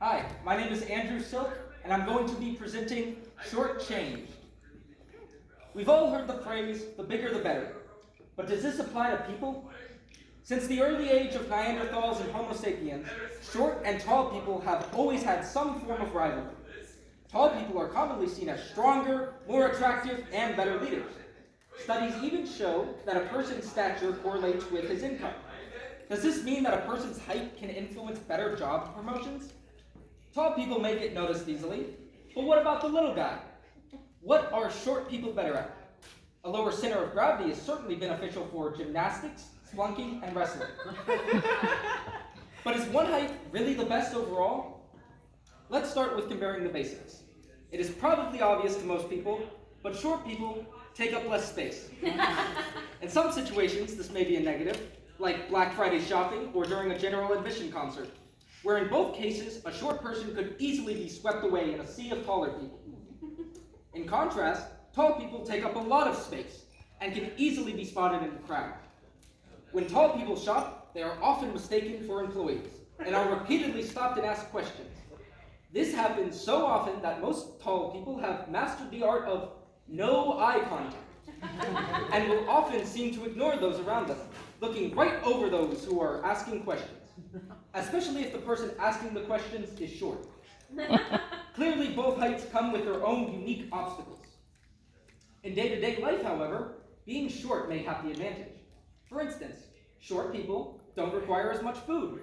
Hi, my name is Andrew Cylc, and I'm going to be presenting Shortchanged. We've all heard the phrase, the bigger the better. But does this apply to people? Since the early age of Neanderthals and Homo sapiens, short and tall people have always had some form of rivalry. Tall people are commonly seen as stronger, more attractive, and better leaders. Studies even show that a person's stature correlates with his income. Does this mean that a person's height can influence better job promotions? Tall people may get noticed easily, but what about the little guy? What are short people better at? A lower center of gravity is certainly beneficial for gymnastics, splunking, and wrestling. But is one height really the best overall? Let's start with comparing the basics. It is probably obvious to most people, but short people take up less space. In some situations, this may be a negative, like Black Friday shopping or during a general admission concert, where in both cases, a short person could easily be swept away in a sea of taller people. In contrast, tall people take up a lot of space and can easily be spotted in the crowd. When tall people shop, they are often mistaken for employees and are repeatedly stopped and asked questions. This happens so often that most tall people have mastered the art of no eye contact and will often seem to ignore those around them, looking right over those who are asking questions, especially if the person asking the questions is short. Clearly, both heights come with their own unique obstacles. In day-to-day life, however, being short may have the advantage. For instance, short people don't require as much food.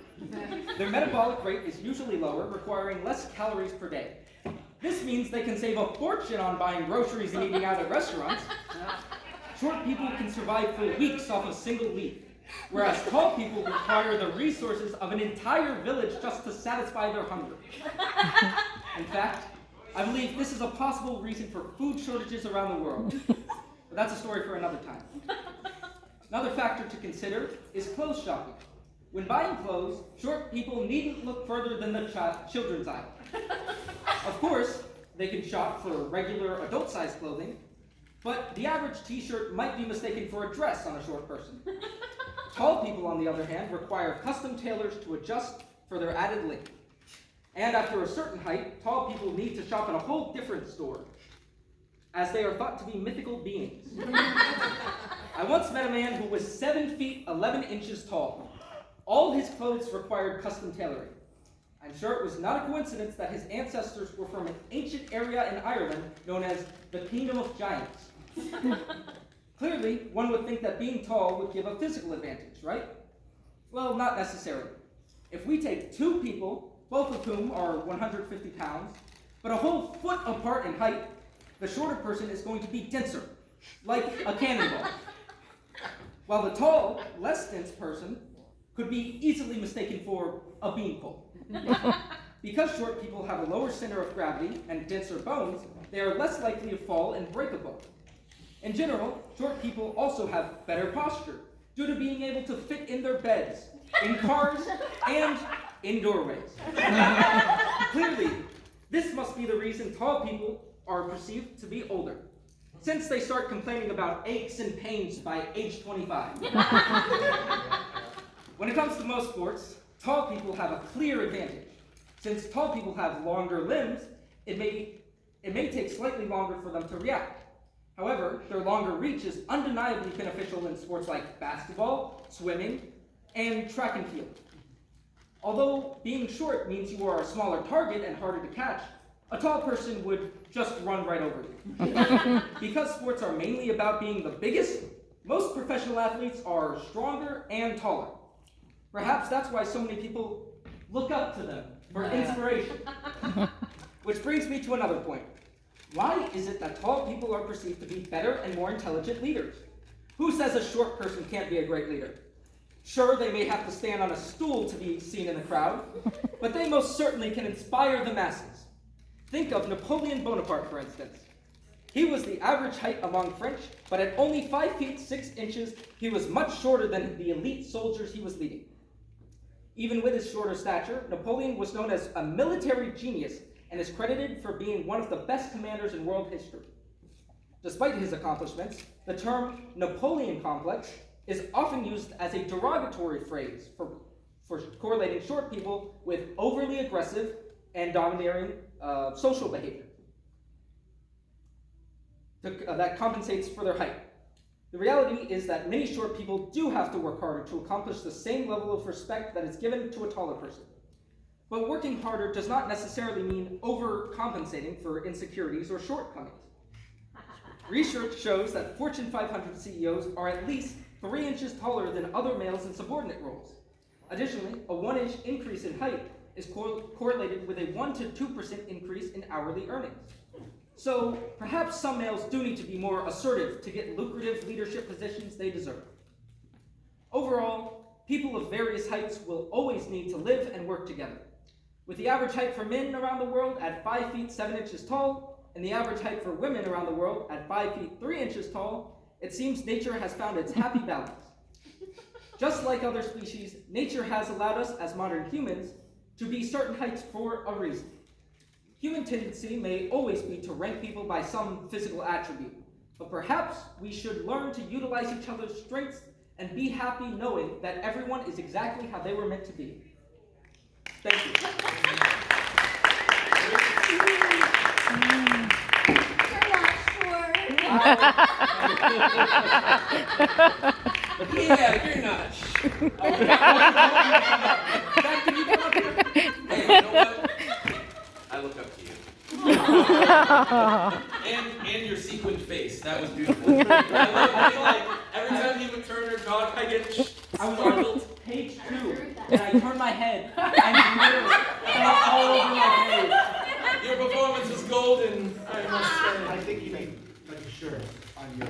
Their metabolic rate is usually lower, requiring less calories per day. This means they can save a fortune on buying groceries and eating out at restaurants. Short people can survive for weeks off a single leaf, whereas tall people require the resources of an entire village just to satisfy their hunger. In fact, I believe this is a possible reason for food shortages around the world. But that's a story for another time. Another factor to consider is clothes shopping. When buying clothes, short people needn't look further than the children's aisle. Of course, they can shop for regular adult-sized clothing, but the average t-shirt might be mistaken for a dress on a short person. Tall people, on the other hand, require custom tailors to adjust for their added length. And after a certain height, tall people need to shop in a whole different store, as they are thought to be mythical beings. I once met a man who was 7 feet 11 inches tall. All his clothes required custom tailoring. I'm sure it was not a coincidence that his ancestors were from an ancient area in Ireland known as the Kingdom of Giants. Clearly, one would think that being tall would give a physical advantage, right? Well, not necessarily. If we take two people, both of whom are 150 pounds, but a whole foot apart in height, the shorter person is going to be denser, like a cannonball. While the tall, less dense person could be easily mistaken for a beanpole. Because short people have a lower center of gravity and denser bones, they are less likely to fall and break a bone. In general, short people also have better posture due to being able to fit in their beds, in cars, and in doorways. Clearly, this must be the reason tall people are perceived to be older, since they start complaining about aches and pains by age 25. When it comes to most sports, tall people have a clear advantage. Since tall people have longer limbs, it may take slightly longer for them to react. However, their longer reach is undeniably beneficial in sports like basketball, swimming, and track and field. Although being short means you are a smaller target and harder to catch, a tall person would just run right over you. Because sports are mainly about being the biggest, most professional athletes are stronger and taller. Perhaps that's why so many people look up to them for inspiration. Which brings me to another point. Why is it that tall people are perceived to be better and more intelligent leaders? Who says a short person can't be a great leader? Sure, they may have to stand on a stool to be seen in the crowd, but they most certainly can inspire the masses. Think of Napoleon Bonaparte, for instance. He was the average height among French, but at only 5 feet 6 inches, he was much shorter than the elite soldiers he was leading. Even with his shorter stature, Napoleon was known as a military genius and is credited for being one of the best commanders in world history. Despite his accomplishments, the term Napoleon complex is often used as a derogatory phrase for correlating short people with overly aggressive and domineering social behavior that compensates for their height. The reality is that many short people do have to work harder to accomplish the same level of respect that is given to a taller person. But working harder does not necessarily mean overcompensating for insecurities or shortcomings. Research shows that Fortune 500 CEOs are at least 3 inches taller than other males in subordinate roles. Additionally, a 1-inch increase in height is correlated with a 1 to 2% increase in hourly earnings. So perhaps some males do need to be more assertive to get lucrative leadership positions they deserve. Overall, people of various heights will always need to live and work together. With the average height for men around the world at 5 feet 7 inches tall, and the average height for women around the world at 5 feet 3 inches tall, it seems nature has found its happy balance. Just like other species, nature has allowed us as modern humans to be certain heights for a reason. Human tendency may always be to rank people by some physical attribute, but perhaps we should learn to utilize each other's strengths and be happy knowing that everyone is exactly how they were meant to be. Thank you. Yeah, you're not. Hey, you know what? I look up to you. and your sequined face. That was beautiful. Like every time you would turn or talk, I get I was on page 2, and I turned my head, and literally fell all over my page. Your performance was golden, I must say. I think you made like a shirt on your